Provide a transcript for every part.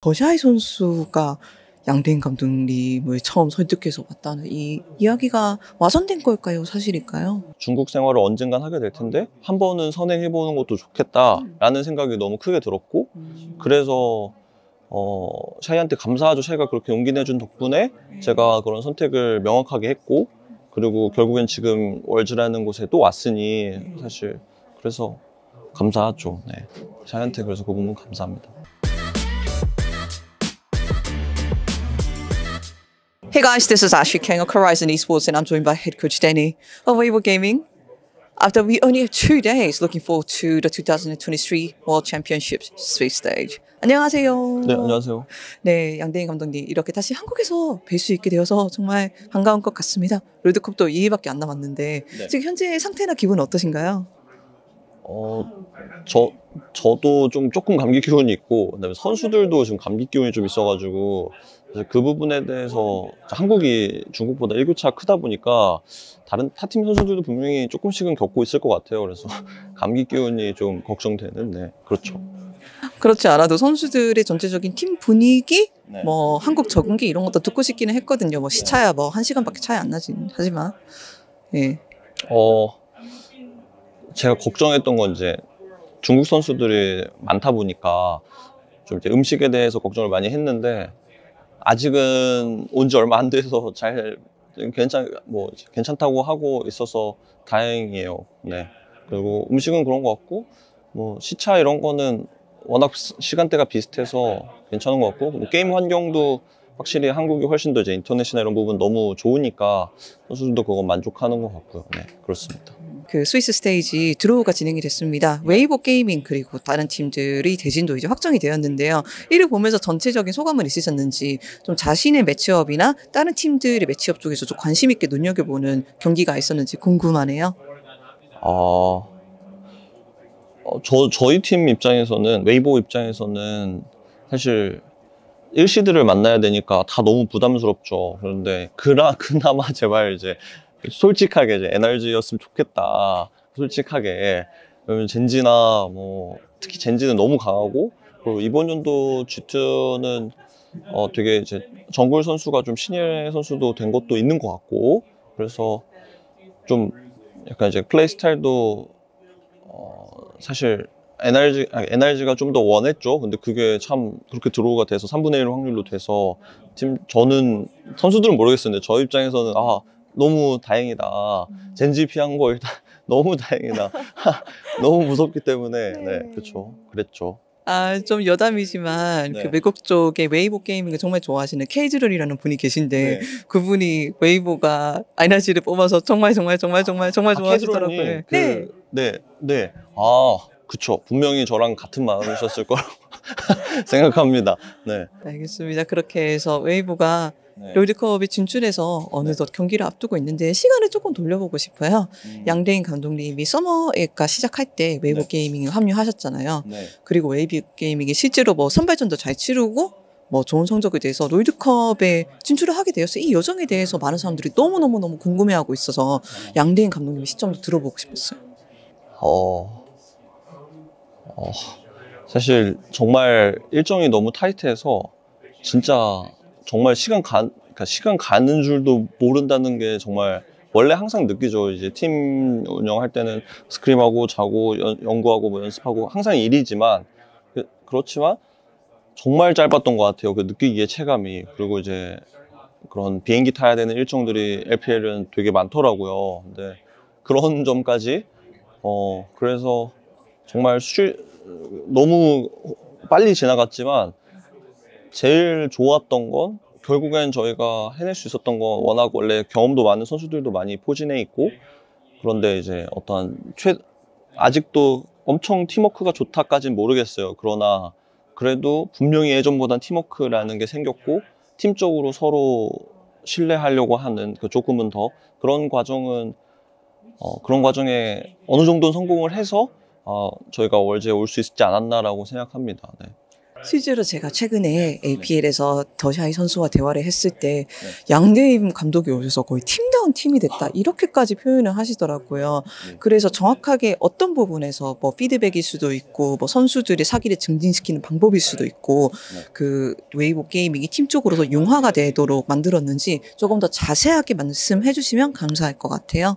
버샤이 선수가 양대인 감독님을 처음 설득해서 왔다는 이 이야기가 와전된 걸까요? 사실일까요? 중국 생활을 언젠간 하게 될 텐데 한 번은 선행해보는 것도 좋겠다라는 생각이 너무 크게 들었고, 그래서 샤이한테 감사하죠. 샤이가 그렇게 용기 내준 덕분에 제가 그런 선택을 명확하게 했고, 그리고 결국엔 지금 월즈라는 곳에 또 왔으니 사실 그래서 감사하죠. 네. 샤이한테 그래서 그 부분 감사합니다. Hey guys, this is Ashley King of Horizon Esports and I'm joined by head coach Danny of Weibo Gaming. After we only have 2 days looking forward to the 2023 World Championships sweep stage. 안녕하세요. 네, 안녕하세요. 네, 양대인 감독님 이렇게 다시 한국에서 뵐 수 있게 되어서 정말 반가운 것 같습니다. 롤드컵도 2일밖에 안 남았는데 네. 지금 현재 상태나 기분 어떠신가요? 저도 조금 감기 기운이 있고, 그다음에 선수들도 지금 감기 기운이 좀 있어가지고, 그래서 그 부분에 대해서 한국이 중국보다 일교차가 크다 보니까 다른 타팀 선수들도 분명히 조금씩은 겪고 있을 것 같아요. 그래서 감기 기운이 좀 걱정되는, 네, 그렇죠. 그렇지 않아도 선수들의 전체적인 팀 분위기, 네. 뭐 한국 적응기 이런 것도 듣고 싶기는 했거든요. 뭐 시차야 뭐 1시간밖에 차이 안 나진 하지만, 예. 제가 걱정했던 건 이제 중국 선수들이 많다 보니까 좀 이제 음식에 대해서 걱정을 많이 했는데, 아직은 온 지 얼마 안 돼서 괜찮다고 하고 있어서 다행이에요. 네. 그리고 음식은 그런 것 같고, 뭐 시차 이런 거는 워낙 시간대가 비슷해서 괜찮은 것 같고, 뭐 게임 환경도 확실히 한국이 훨씬 더 이제 인터넷이나 이런 부분 너무 좋으니까 선수들도 그거 만족하는 것 같고요. 네, 그렇습니다. 그 스위스 스테이지 드로우가 진행이 됐습니다. 웨이보 게이밍 그리고 다른 팀들의 대진도 이제 확정이 되었는데요. 이를 보면서 전체적인 소감은 있으셨는지, 좀 자신의 매치업이나 다른 팀들의 매치업 쪽에서 좀 관심 있게 눈여겨보는 경기가 있었는지 궁금하네요. 저희 팀 입장에서는, 웨이보 입장에서는 사실 일시들을 만나야 되니까 다 너무 부담스럽죠. 그런데 그나마 제발 이제 솔직하게 이제 NRG였으면 좋겠다. 솔직하게. 왜냐면 젠지나 뭐 특히 젠지는 너무 강하고, 그리고 이번 연도 G2는 되게 이제 정글 선수가 좀 신예 선수도 된 것도 있는 것 같고, 그래서 좀 약간 이제 플레이 스타일도 사실 NRG가 좀 더 원했죠. 근데 그게 참 그렇게 드로우가 돼서 3분의 1 확률로 돼서 저는 선수들은 모르겠어요. 근데 저 입장에서는 너무 다행이다. 젠지 피한 거 일단 너무 다행이다. 너무 무섭기 때문에. 네, 그렇죠. 그랬죠. 좀 여담이지만 네. 그 외국 쪽에 웨이보 게이밍을 정말 좋아하시는 케이즈롤이라는 분이 계신데, 네. 그분이 웨이보가 에너지를 뽑아서 정말 좋아하시더라고요. 네. 네. 그쵸. 분명히 저랑 같은 마음이셨을 거라고 생각합니다. 네. 알겠습니다. 그렇게 해서 웨이보가 네. 롤드컵에 진출해서 어느덧 경기를 앞두고 있는데 시간을 조금 돌려보고 싶어요. 양대인 감독님이 서머가 시작할 때 웨이보 네. 게이밍에 합류하셨잖아요. 네. 그리고 웨이보 게이밍이 실제로 뭐 선발전도 잘 치르고 뭐 좋은 성적에 대해서 롤드컵에 진출을 하게 되었어요. 이 여정에 대해서 많은 사람들이 너무 궁금해하고 있어서 양대인 감독님의 시점도 들어보고 싶었어요. 사실 정말 일정이 너무 타이트해서 진짜 정말 시간 가는 줄도 모른다는 게 정말 원래 항상 느끼죠. 이제 팀 운영할 때는 스크림하고 자고 연구하고 뭐 연습하고 항상 일이지만, 그렇지만 정말 짧았던 것 같아요. 그 느끼기에 체감이. 그리고 이제 그런 비행기 타야 되는 일정들이 LPL은 되게 많더라고요. 근데 그런 점까지 그래서 정말 너무 빨리 지나갔지만, 제일 좋았던 건 결국엔 저희가 해낼 수 있었던 건, 워낙 원래 경험도 많은 선수들도 많이 포진해 있고, 그런데 이제 아직도 엄청 팀워크가 좋다까진 모르겠어요. 그러나 그래도 분명히 예전보단 팀워크라는 게 생겼고, 팀적으로 서로 신뢰하려고 하는 조금은 더 그런 과정에 어느 정도는 성공을 해서 저희가 월즈에 올 수 있지 않았나라고 생각합니다. 네. 실제로 제가 최근에 APL에서 더샤이 선수와 대화를 했을 때 양대임 감독이 오셔서 거의 팀다운 팀이 됐다 이렇게까지 표현을 하시더라고요. 그래서 정확하게 어떤 부분에서 뭐 피드백일 수도 있고 뭐 선수들의 사기를 증진시키는 방법일 수도 있고 그 웨이보 게이밍이 팀적으로도 융화가 되도록 만들었는지 조금 더 자세하게 말씀해 주시면 감사할 것 같아요.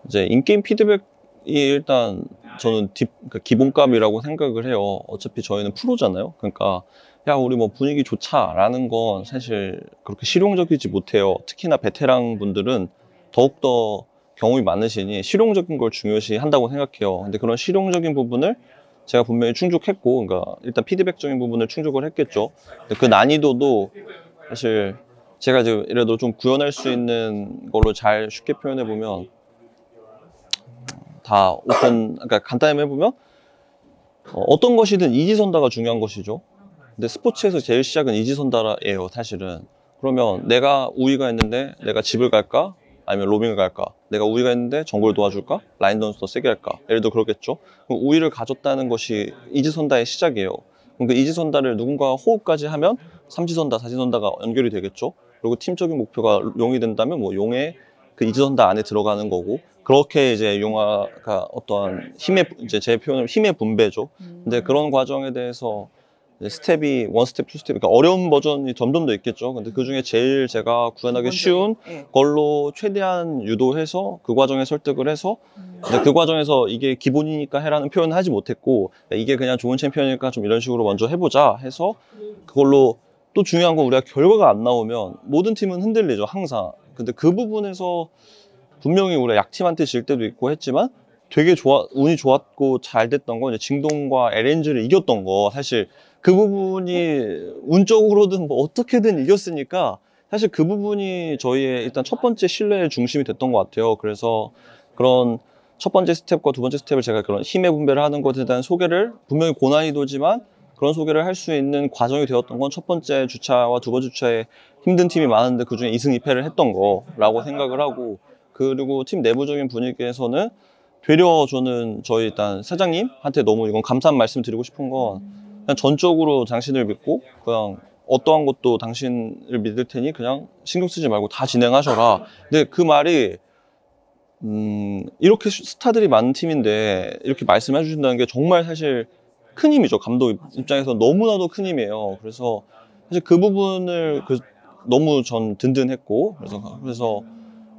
이제 인게임 피드백이 일단 저는 그러니까 기본값이라고 생각을 해요. 어차피 저희는 프로잖아요. 그러니까 야 우리 뭐 분위기 좋자라는 건 사실 그렇게 실용적이지 못해요. 특히나 베테랑 분들은 더욱더 경험이 많으시니 실용적인 걸 중요시 한다고 생각해요. 근데 그런 실용적인 부분을 제가 분명히 충족했고, 그러니까 일단 피드백적인 부분을 충족을 했겠죠. 근데 그 난이도도 사실 제가 지금 예를 들어 좀 구현할 수 있는 걸로 잘 쉽게 표현해 보면 다 오픈, 그러니까 간단히 해보면 어떤 것이든 이지선다가 중요한 것이죠. 근데 스포츠에서 제일 시작은 이지선다예요, 사실은. 그러면 내가 우위가 있는데 내가 집을 갈까? 아니면 로밍을 갈까? 내가 우위가 있는데 정글 도와줄까? 라인 던스 더 세게 할까? 예를 들어 그렇겠죠. 그럼 우위를 가졌다는 것이 이지선다의 시작이에요. 그럼 그 이지선다를 누군가가 호흡까지 하면 삼지선다, 사지선다가 연결이 되겠죠. 그리고 팀적인 목표가 용이 된다면 뭐 용의 그 이지선다 안에 들어가는 거고, 그렇게 이제 용화가 어떠한 힘의, 이제 제 표현을 힘의 분배죠. 근데 그런 과정에 대해서 스텝이 원 스텝, 투 스텝, 그러니까 어려운 버전이 점점 더 있겠죠. 근데 그 중에 제일 제가 구현하기 쉬운 걸로 최대한 유도해서 그 과정에 설득을 해서, 근데 그 과정에서 이게 기본이니까 해라는 표현은 하지 못했고, 이게 그냥 좋은 챔피언이니까 좀 이런 식으로 먼저 해보자 해서 그걸로. 또 중요한 건 우리가 결과가 안 나오면 모든 팀은 흔들리죠, 항상. 근데 그 부분에서 분명히 우리가 약팀한테 질 때도 있고 했지만 되게 운이 좋았고 잘 됐던 건 이제 징동과 LNG를 이겼던 거. 사실 그 부분이 운적으로든 뭐 어떻게든 이겼으니까 사실 그 부분이 저희의 일단 첫 번째 신뢰의 중심이 됐던 것 같아요. 그래서 그런 첫 번째 스텝과 두 번째 스텝을 제가 그런 힘의 분배를 하는 것에 대한 소개를 분명히 고난이도지만 그런 소개를 할 수 있는 과정이 되었던 건 첫 번째 주차와 두 번째 주차에 힘든 팀이 많은데 그중에 2승 2패를 했던 거라고 생각을 하고, 그리고 팀 내부적인 분위기에서는 되려 저는 저희 일단 사장님한테 너무 이건 감사한 말씀 드리고 싶은 건 그냥 전적으로 당신을 믿고 그냥 어떠한 것도 당신을 믿을 테니 그냥 신경 쓰지 말고 다 진행하셔라. 근데 그 말이 이렇게 스타들이 많은 팀인데 이렇게 말씀해 주신다는 게 정말 사실 큰 힘이죠. 감독 입장에서 너무나도 큰 힘이에요. 그래서 사실 그 부분을 너무 전 든든했고, 그래서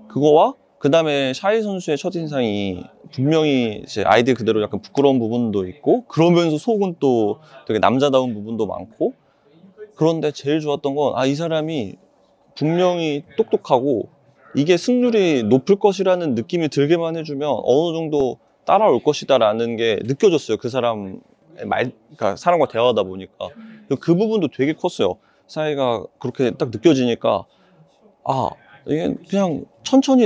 그거와 그 다음에 샤이 선수의 첫인상이 분명히 이제 아이디 그대로 약간 부끄러운 부분도 있고, 그러면서 속은 또 되게 남자다운 부분도 많고, 그런데 제일 좋았던 건 이 사람이 분명히 똑똑하고 이게 승률이 높을 것이라는 느낌이 들게만 해주면 어느 정도 따라올 것이다라는 게 느껴졌어요. 그 사람 그러니까 사람과 대화하다 보니까 그 부분도 되게 컸어요. 사이가 그렇게 딱 느껴지니까 이게 그냥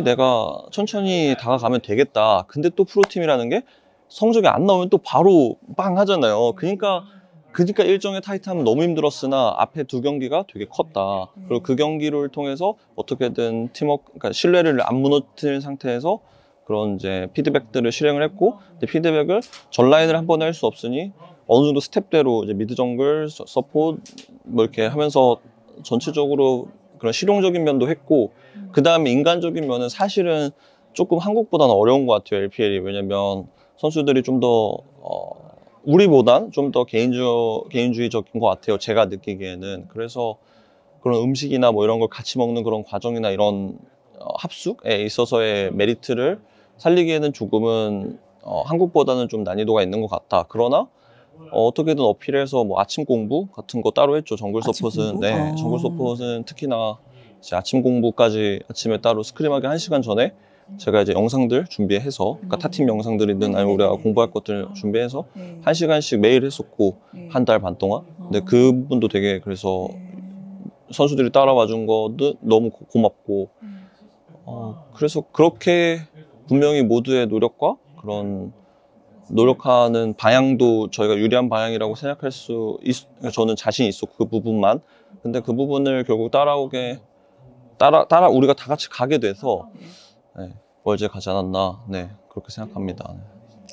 내가 천천히 다가가면 되겠다. 근데 또 프로팀이라는 게 성적이 안 나오면 또 바로 빵 하잖아요. 그러니까 일정의 타이트함은 너무 힘들었으나 앞에 두 경기가 되게 컸다. 그리고 그 경기를 통해서 어떻게든 그러니까 신뢰를 안 무너뜨린 상태에서 그런 이제 피드백들을 실행을 했고, 근데 피드백을 전 라인을 한 번에 할 수 없으니 어느 정도 스텝대로 이제 미드 정글, 서포트 뭐 이렇게 하면서 전체적으로 그런 실용적인 면도 했고, 그 다음에 인간적인 면은 사실은 조금 한국보다는 어려운 것 같아요, LPL이. 왜냐면 선수들이 좀 더 우리보단 좀 더 개인주의적인 것 같아요, 제가 느끼기에는. 그래서 그런 음식이나 뭐 이런 걸 같이 먹는 그런 과정이나 이런 합숙에 있어서의 메리트를 살리기에는 조금은 한국보다는 좀 난이도가 있는 것 같다. 그러나 어떻게든 어필해서 뭐 아침 공부 같은 거 따로 했죠. 정글 서폿은. 네, 정글 서폿은 특히나 이제 아침 공부까지 아침에 따로 스크림하기 1시간 전에 제가 이제 영상들 준비해서, 그러니까 타팀 영상들이든 아니면 우리가 공부할 것들 준비해서 1시간씩 매일 했었고, 한 달 반 동안. 근데 그 부분도 되게, 그래서 선수들이 따라와 준 것도 너무 고맙고, 그래서 그렇게 분명히 모두의 노력과 그런 노력하는 방향도 저희가 유리한 방향이라고 생각할 저는 자신 있었고, 그 부분만. 근데 그 부분을 결국 우리가 다 같이 가게 돼서, 네, 월드에 가지 않았나, 네, 그렇게 생각합니다.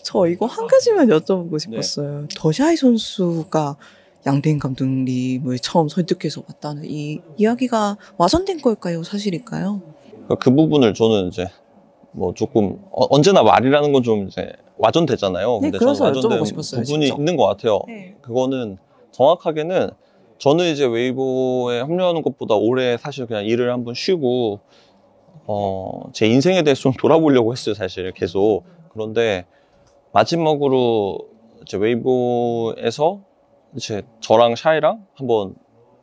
저 이거 한 가지만 여쭤보고 네. 싶었어요. 더샤이 선수가 양대인 감독님을 처음 설득해서 왔다는 이 이야기가 와전된 걸까요? 사실일까요? 그러니까 그 부분을 저는 이제 뭐 조금 언제나 말이라는 건 좀 이제 와전되잖아요. 네, 근데 그래서 저는 와전된 여쭤보고 싶었어요, 부분이 직접. 있는 것 같아요. 네. 그거는 정확하게는 저는 이제 웨이보에 합류하는 것보다 올해 사실 그냥 일을 한번 쉬고 제 인생에 대해서 좀 돌아보려고 했어요, 사실 계속. 그런데 마지막으로 이제 웨이보에서 이제 저랑 샤이랑 한번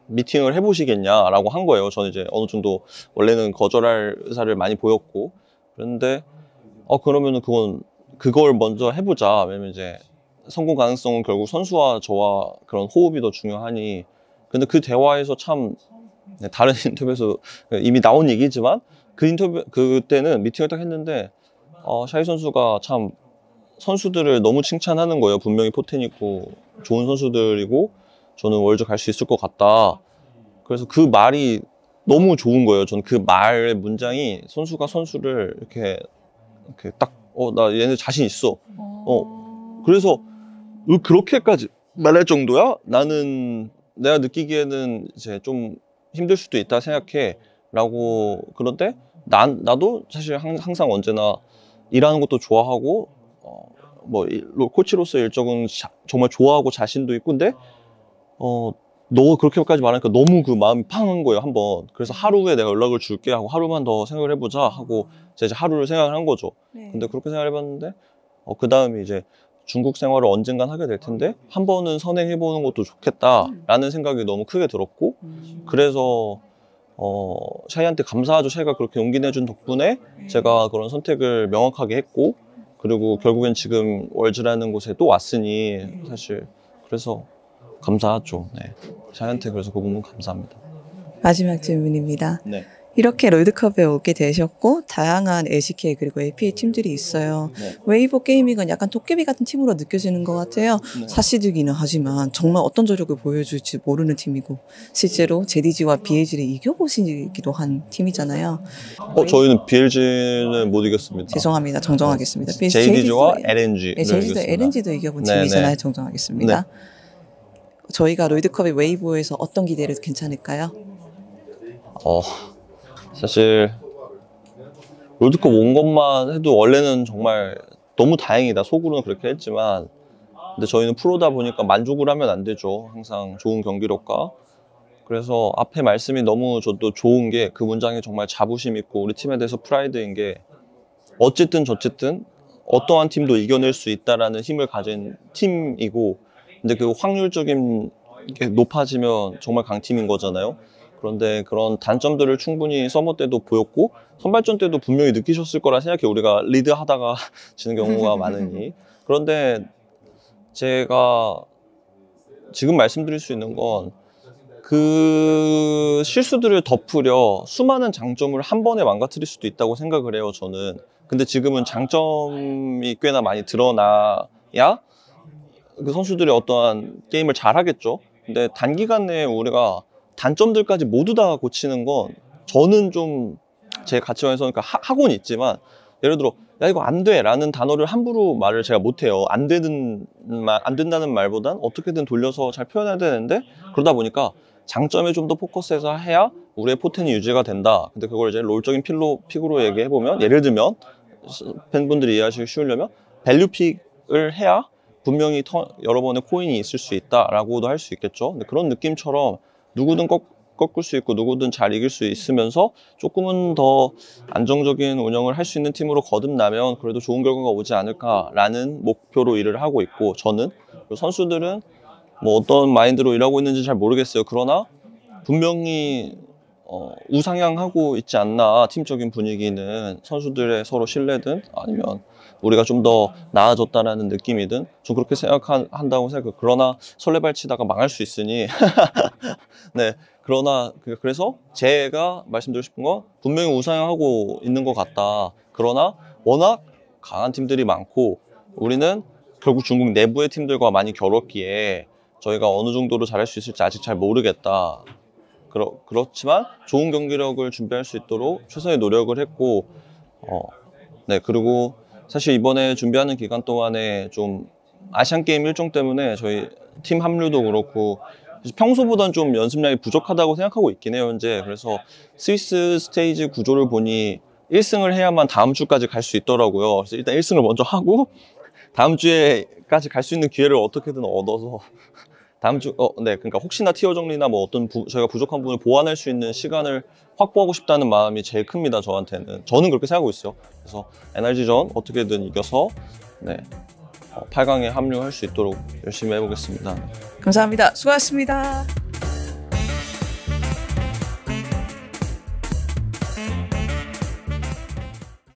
미팅을 해보시겠냐라고 한 거예요. 저는 이제 어느 정도 원래는 거절할 의사를 많이 보였고, 그런데 그러면은 그걸 먼저 해보자. 왜냐면 이제 성공 가능성은 결국 선수와 저와 그런 호흡이 더 중요하니. 근데 그 대화에서 참 다른 인터뷰에서 이미 나온 얘기지만 그때는 미팅을 딱 했는데 샤이 선수가 참 선수들을 너무 칭찬하는 거예요. 분명히 포텐 있고 좋은 선수들이고 저는 월드 갈 수 있을 것 같다. 그래서 그 말이 너무 좋은 거예요. 저는 그 말의 문장이 선수가 선수를 이렇게 딱 나 얘네 자신 있어. 그래서 그렇게까지 말할 정도야? 내가 느끼기에는 이제 좀 힘들 수도 있다 생각해. 라고. 그런데 나도 사실 항상 언제나 일하는 것도 좋아하고 뭐 코치로서 일적은 정말 좋아하고 자신도 있고. 근데 너 그렇게까지 말하니까 너무 그 마음이 팡한 거예요, 한번. 그래서 하루 후에 내가 연락을 줄게 하고 하루만 더 생각을 해보자 하고 이제 하루를 생각을 한 거죠. 네. 근데 그렇게 생각을 해봤는데 그 다음에 이제 중국 생활을 언젠간 하게 될 텐데 한 번은 선행해보는 것도 좋겠다라는 생각이 너무 크게 들었고, 그래서 샤이한테 감사하죠. 샤이가 그렇게 용기 내준 덕분에 제가 그런 선택을 명확하게 했고, 그리고 결국엔 지금 월즈라는 곳에 또 왔으니 사실 그래서 감사하죠. 네. 샤이한테 그래서 그 부분 감사합니다. 마지막 질문입니다. 네. 이렇게 롤드컵에 오게 되셨고 다양한 LCK 그리고 APA 팀들이 있어요. 네. 웨이보 게이밍은 약간 도깨비 같은 팀으로 느껴지는 것 같아요. 네. 사시들기는 하지만 정말 어떤 저력을 보여줄지 모르는 팀이고 실제로 JDG와 BLG를 이겨보시기도 한 팀이잖아요. 저희는 BLG는 못 이겼습니다. 죄송합니다. 정정하겠습니다. JDG와 LNG. 네, JDG도 LNG도 이겨본 팀이잖아요. 정정하겠습니다. 저희가 롤드컵의 웨이보에서 어떤 기대를 괜찮을까요? 사실 롤드컵 온 것만 해도 원래는 정말 너무 다행이다. 속으로는 그렇게 했지만, 근데 저희는 프로다 보니까 만족을 하면 안 되죠. 항상 좋은 경기력과. 그래서 앞에 말씀이 너무 저도 좋은 게 그 문장이 정말 자부심 있고 우리 팀에 대해서 프라이드인 게 어쨌든 저쨌든 어떠한 팀도 이겨낼 수 있다라는 힘을 가진 팀이고, 근데 그 확률적인 게 높아지면 정말 강팀인 거잖아요. 그런데 그런 단점들을 충분히 서머 때도 보였고 선발전 때도 분명히 느끼셨을 거라 생각해. 우리가 리드하다가 지는 경우가 많으니. 그런데 제가 지금 말씀드릴 수 있는 건 그 실수들을 덮으려 수많은 장점을 한 번에 망가뜨릴 수도 있다고 생각을 해요, 저는. 근데 지금은 장점이 꽤나 많이 드러나야 그 선수들이 어떠한 게임을 잘 하겠죠. 근데 단기간 내에 우리가 단점들까지 모두 다 고치는 건 저는 좀 제 가치관에서 그러니까 하고는 있지만, 예를 들어 야 이거 안 돼 라는 단어를 함부로 말을 제가 못해요. 안 된다는 말보단 어떻게든 돌려서 잘 표현해야 되는데, 그러다 보니까 장점에 좀 더 포커스해서 해야 우리의 포텐이 유지가 된다. 근데 그걸 이제 롤적인 픽으로 얘기해보면, 예를 들면 팬분들이 이해하시기 쉬우려면 밸류 픽을 해야 분명히 여러 번의 코인이 있을 수 있다라고도 할 수 있겠죠. 근데 그런 느낌처럼 누구든 꺾을 수 있고 누구든 잘 이길 수 있으면서 조금은 더 안정적인 운영을 할 수 있는 팀으로 거듭나면 그래도 좋은 결과가 오지 않을까라는 목표로 일을 하고 있고, 저는 선수들은 뭐 어떤 마인드로 일하고 있는지 잘 모르겠어요. 그러나 분명히 우상향하고 있지 않나. 팀적인 분위기는 선수들의 서로 신뢰든 아니면 우리가 좀 더 나아졌다라는 느낌이든 좀 그렇게 생각한다고 생각해요. 그러나 설레발치다가 망할 수 있으니 네. 그래서 제가 말씀드리고 싶은 건 분명히 우상향하고 있는 것 같다. 그러나 워낙 강한 팀들이 많고 우리는 결국 중국 내부의 팀들과 많이 겨뤘기에 저희가 어느 정도로 잘할 수 있을지 아직 잘 모르겠다. 그렇지만 좋은 경기력을 준비할 수 있도록 최선의 노력을 했고, 네. 그리고 사실 이번에 준비하는 기간 동안에 좀 아시안 게임 일정 때문에 저희 팀 합류도 그렇고 평소보다는 좀 연습량이 부족하다고 생각하고 있긴 해요, 현재. 그래서 스위스 스테이지 구조를 보니 1승을 해야만 다음 주까지 갈 수 있더라고요. 그래서 일단 1승을 먼저 하고 다음 주에까지 갈 수 있는 기회를 어떻게든 얻어서 다음 주, 네, 그러니까 혹시나 티어 정리나 뭐 어떤 저희가 부족한 부분을 보완할 수 있는 시간을 확보하고 싶다는 마음이 제일 큽니다, 저한테는. 저는 그렇게 생각하고 있어요. 그래서 NRG전 어떻게든 이겨서, 네, 8강에 합류할 수 있도록 열심히 해보겠습니다. 감사합니다. 수고하셨습니다.